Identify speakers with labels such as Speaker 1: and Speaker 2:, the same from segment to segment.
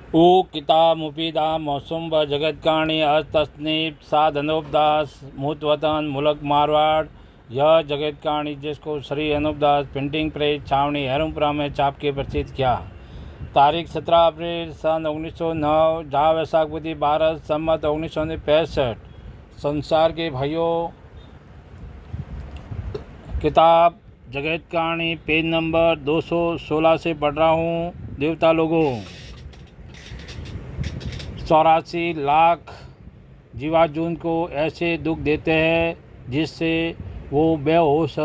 Speaker 1: ऊ किताब मुफीदा मौसुम व जगतकाणी तस्नीब साध अनूपदास मुतवतन मुल्क मारवाड़। यह जगतकाणी जिसको श्री अनूपदास प्रिंटिंग प्रेस छावनी हैरुमपुरा में छाप के प्रसिद्ध किया। तारीख 17 अप्रैल सन 1909 जहाँ वैशाख बुद्धि भारत सम्मत 1965। संसार के भाइयों, किताब जगतकाणी पेज नंबर 216 से पढ़ रहा हूँ। देवता लोगों, 84 लाख जीवाजून को ऐसे दुख देते हैं जिससे वो बेहोश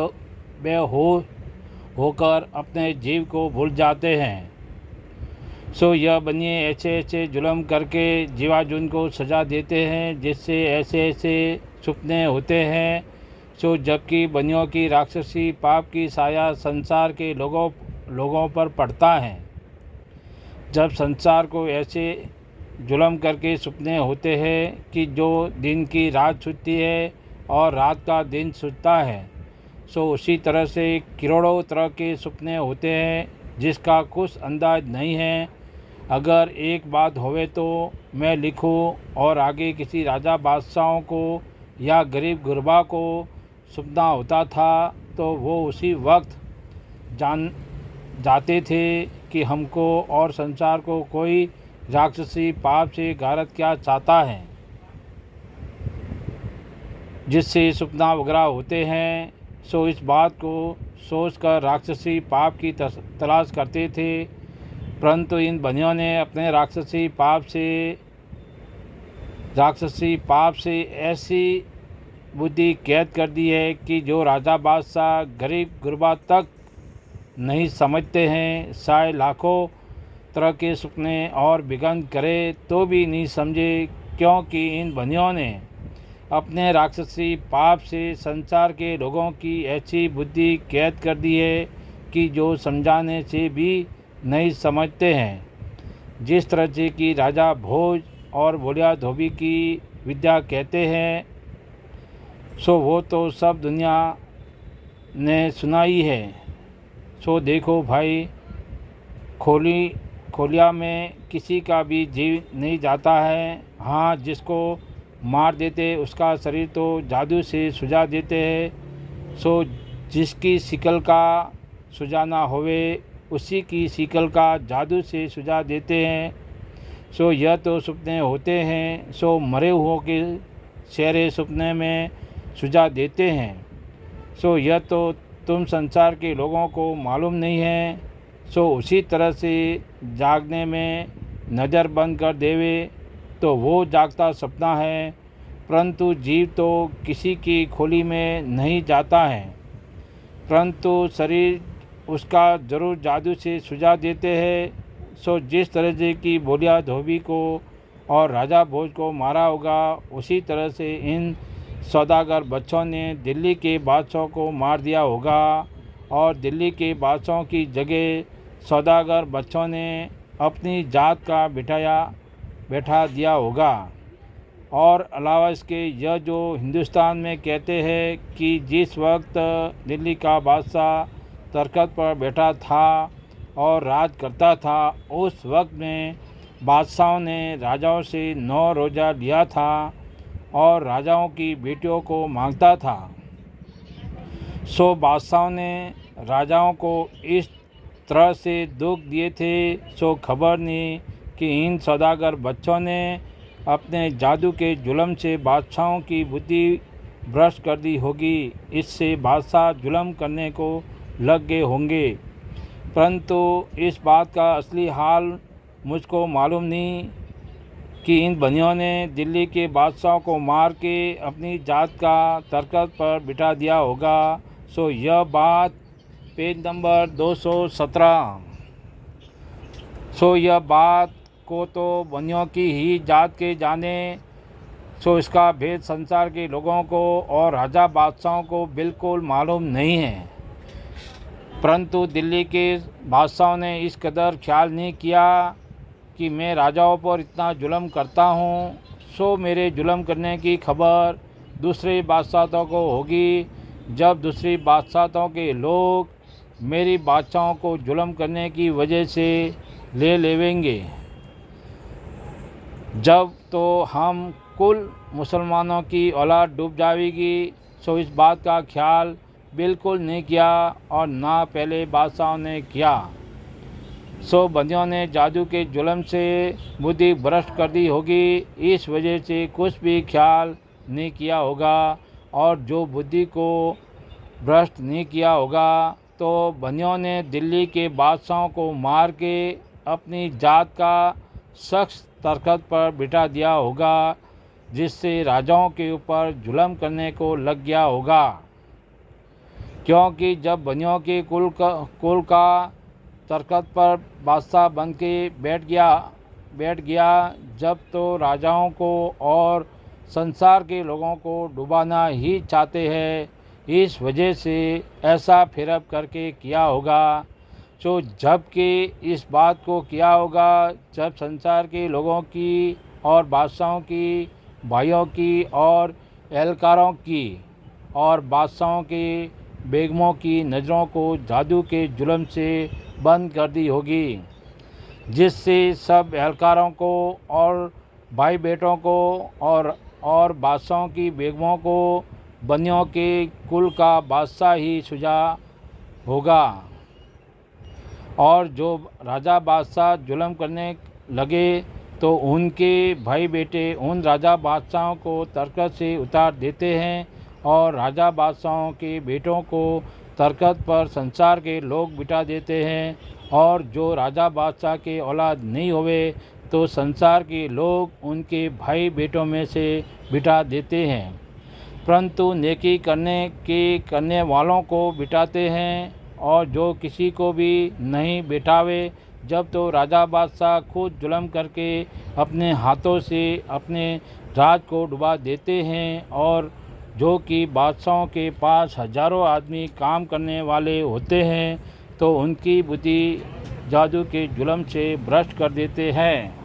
Speaker 1: होकर अपने जीव को भूल जाते हैं। सो यह बनिए ऐसे ऐसे जुल्म करके जीवाजून को सज़ा देते हैं जिससे ऐसे ऐसे सपने होते हैं। सो जबकि बनियों की राक्षसी पाप की साया संसार के लोगों पर पड़ता है। जब संसार को ऐसे जुल्म करके सपने होते हैं कि जो दिन की रात छूटती है और रात का दिन छूटता है, सो उसी तरह से करोड़ों तरह के सपने होते हैं जिसका कुछ अंदाज नहीं है। अगर एक बात होवे तो मैं लिखूं और आगे किसी राजा बादशाहों को या गरीब गुरबा को सपना होता था तो वो उसी वक्त जान जाते थे कि हमको और संसार को कोई राक्षसी पाप से गारत क्या चाहता है, जिससे सपना वगैरह होते हैं। सो इस बात को सोचकर राक्षसी पाप की तलाश करते थे, परंतु इन बनियों ने अपने राक्षसी पाप से ऐसी बुद्धि कैद कर दी है कि जो राजा बादशाह गरीब गुरबा तक नहीं समझते हैं। शायद लाखों तरह के सपने और विघन करे तो भी नहीं समझे, क्योंकि इन बनियों ने अपने राक्षसी पाप से संसार के लोगों की ऐसी बुद्धि कैद कर दी है कि जो समझाने से भी नहीं समझते हैं। जिस तरह से कि राजा भोज और बोलिया धोबी की विद्या कहते हैं, सो वो तो सब दुनिया ने सुनाई है। सो देखो भाई, खोलिया में किसी का भी जीव नहीं जाता है। हाँ, जिसको मार देते उसका शरीर तो जादू से सुझा देते हैं। सो जिसकी शिकल का सुझाना होवे उसी की शिकल का जादू से सुझा देते हैं। सो यह तो सपने होते हैं, सो मरे हुओं के चेहरे सपने में सुझा देते हैं। सो यह तो तुम संसार के लोगों को मालूम नहीं है। सो उसी तरह से जागने में नज़र बंद कर देवे तो वो जागता सपना है, परंतु जीव तो किसी की खोली में नहीं जाता है, परंतु शरीर उसका ज़रूर जादू से सुझा देते हैं। सो जिस तरह से कि बोलिया धोबी को और राजा भोज को मारा होगा, उसी तरह से इन सौदागर बच्चों ने दिल्ली के बादशाह को मार दिया होगा और दिल्ली के बादशाहों की जगह सौदागर बच्चों ने अपनी जात का बैठा दिया होगा। और अलावा इसके यह जो हिंदुस्तान में कहते हैं कि जिस वक्त दिल्ली का बादशाह तख्त पर बैठा था और राज करता था, उस वक्त में बादशाहों ने राजाओं से 9 रोज़ा लिया था और राजाओं की बेटियों को मांगता था। सो बादशाहों ने राजाओं को इस तरह से दुख दिए थे। सो खबर नहीं कि इन सौदागर बच्चों ने अपने जादू के जुल्म से बादशाहों की बुद्धि भ्रष्ट कर दी होगी। इससे बादशाह जुल्म करने को लग गए होंगे, परंतु इस बात का असली हाल मुझको मालूम नहीं कि इन बनियों ने दिल्ली के बादशाहों को मार के अपनी जात का तख्त पर बिठा दिया होगा। सो यह बात पेज नंबर 217। सो यह बात को तो बनियों की ही जात के जाने। सो इसका भेद संसार के लोगों को और राजा बादशाहों को बिल्कुल मालूम नहीं है, परंतु दिल्ली के बादशाहों ने इस कदर ख्याल नहीं किया कि मैं राजाओं पर इतना जुल्म करता हूँ। सो मेरे जुल्म करने की खबर दूसरे बादशाहों को होगी। जब दूसरी बादशाहों के लोग मेरी बादशाहों को जुल्म करने की वजह से ले लेवेंगे, जब तो हम कुल मुसलमानों की औलाद डूब जाएगी। सो इस बात का ख्याल बिल्कुल नहीं किया और ना पहले बादशाहों ने किया। सो बंदियों ने जादू के जुल्म से बुद्धि भ्रष्ट कर दी होगी, इस वजह से कुछ भी ख्याल नहीं किया होगा। और जो बुद्धि को भ्रष्ट नहीं किया होगा तो बंदियों ने दिल्ली के बादशाहों को मार के अपनी जात का शख्स तख्त पर बिठा दिया होगा, जिससे राजाओं के ऊपर जुल्म करने को लग गया होगा। क्योंकि जब बनियों के कुल का तख्त पर बादशाह बन के बैठ गया, जब तो राजाओं को और संसार के लोगों को डुबाना ही चाहते हैं, इस वजह से ऐसा फिरब करके किया होगा। तो जबकि इस बात को किया होगा जब संसार के लोगों की और बादशाहों की, भाइयों की और एहलकारों की और बादशाहों के बेगमों की नज़रों को जादू के जुल्म से बंद कर दी होगी, जिससे सब एहलकारों को और भाई बेटों को और बादशाहों की बेगमों को बनियों के कुल का बादशाह ही सुझा होगा। और जो राजा बादशाह जुल्म करने लगे तो उनके भाई बेटे उन राजा बादशाहों को तख्त से उतार देते हैं और राजा बादशाहों के बेटों को तख्त पर संसार के लोग बिठा देते हैं। और जो राजा बादशाह के औलाद नहीं हुए तो संसार के लोग उनके भाई बेटों में से बिठा देते हैं, परंतु नेकी करने वालों को बिठाते हैं। और जो किसी को भी नहीं बिठावे, जब तो राजा बादशाह खुद जुल्म करके अपने हाथों से अपने राज को डुबा देते हैं। और जो कि बादशाहों के पास हजारों आदमी काम करने वाले होते हैं तो उनकी बुद्धि जादू के जुल्म से भ्रष्ट कर देते हैं,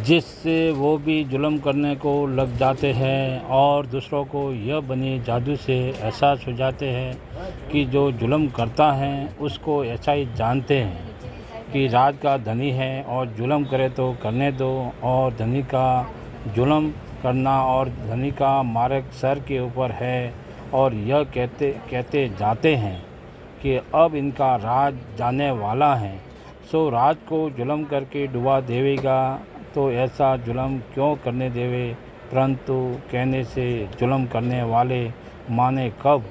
Speaker 1: जिससे वो भी जुल्म करने को लग जाते हैं और दूसरों को यह बनी जादू से ऐसा सुझाते हैं कि जो जुल्म करता है उसको ऐसा ही जानते हैं कि राज का धनी है और जुल्म करे तो करने दो, और धनी का जुल्म करना और धनी का मार्ग सर के ऊपर है। और यह कहते जाते हैं कि अब इनका राज जाने वाला है, सो राज को जुल्म करके डुबा देवेगा। तो ऐसा जुल्म क्यों करने देवे, परंतु कहने से जुल्म करने वाले माने कब,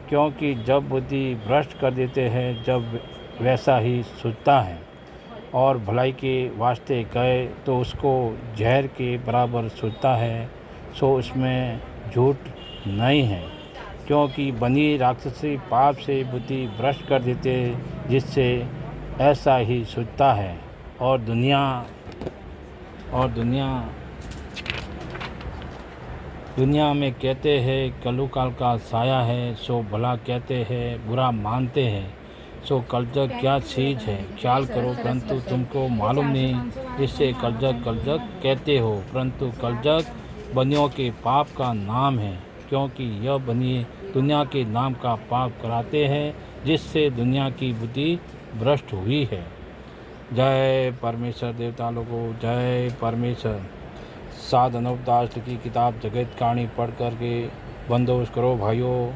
Speaker 1: क्योंकि जब बुद्धि भ्रष्ट कर देते हैं जब वैसा ही सूझता है और भलाई के वास्ते कहे तो उसको जहर के बराबर सूझता है। सो उसमें झूठ नहीं है, क्योंकि बनी राक्षसी पाप से बुद्धि भ्रष्ट कर देते जिससे ऐसा ही सूझता है। और दुनिया में कहते हैं कलु काल का साया है, सो भला कहते हैं बुरा मानते हैं। सो कलजग क्या चीज़ है ख्याल करो, परंतु तुमको मालूम नहीं, इससे कलजग कहते हो। परंतु कलजग बनियों के पाप का नाम है, क्योंकि यह बनिए दुनिया के नाम का पाप कराते हैं, जिससे दुनिया की बुद्धि भ्रष्ट हुई है। जय परमेश्वर देवता लोगों, जय परमेश्वर। साध अनूपदास की किताब जगत कहानी पढ़ कर के बंदोबस्त करो भाइयों,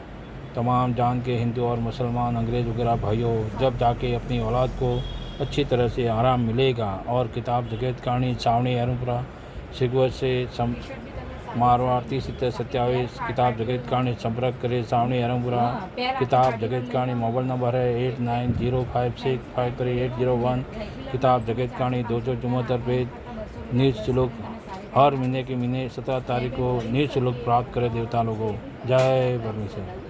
Speaker 1: तमाम जान के हिंदू और मुसलमान अंग्रेज़ वगैरह भाइयों, जब जाके अपनी औलाद को अच्छी तरह से आराम मिलेगा। और किताब जगत कहानी सावणी अरुपुरा सिगवत से मारवाड़ 30-27 किताब जगत कहानी संपर्क करे सावणी अरुपुरा। किताब जगत कहानी मोबाइल नंबर है 8905653801। किताब जगत कहानी 274 पेज निःशुल्क, हर महीने के महीने 17 तारीख को निःशुल्क प्राप्त करे देवता लोगों। जय परमेश्वर।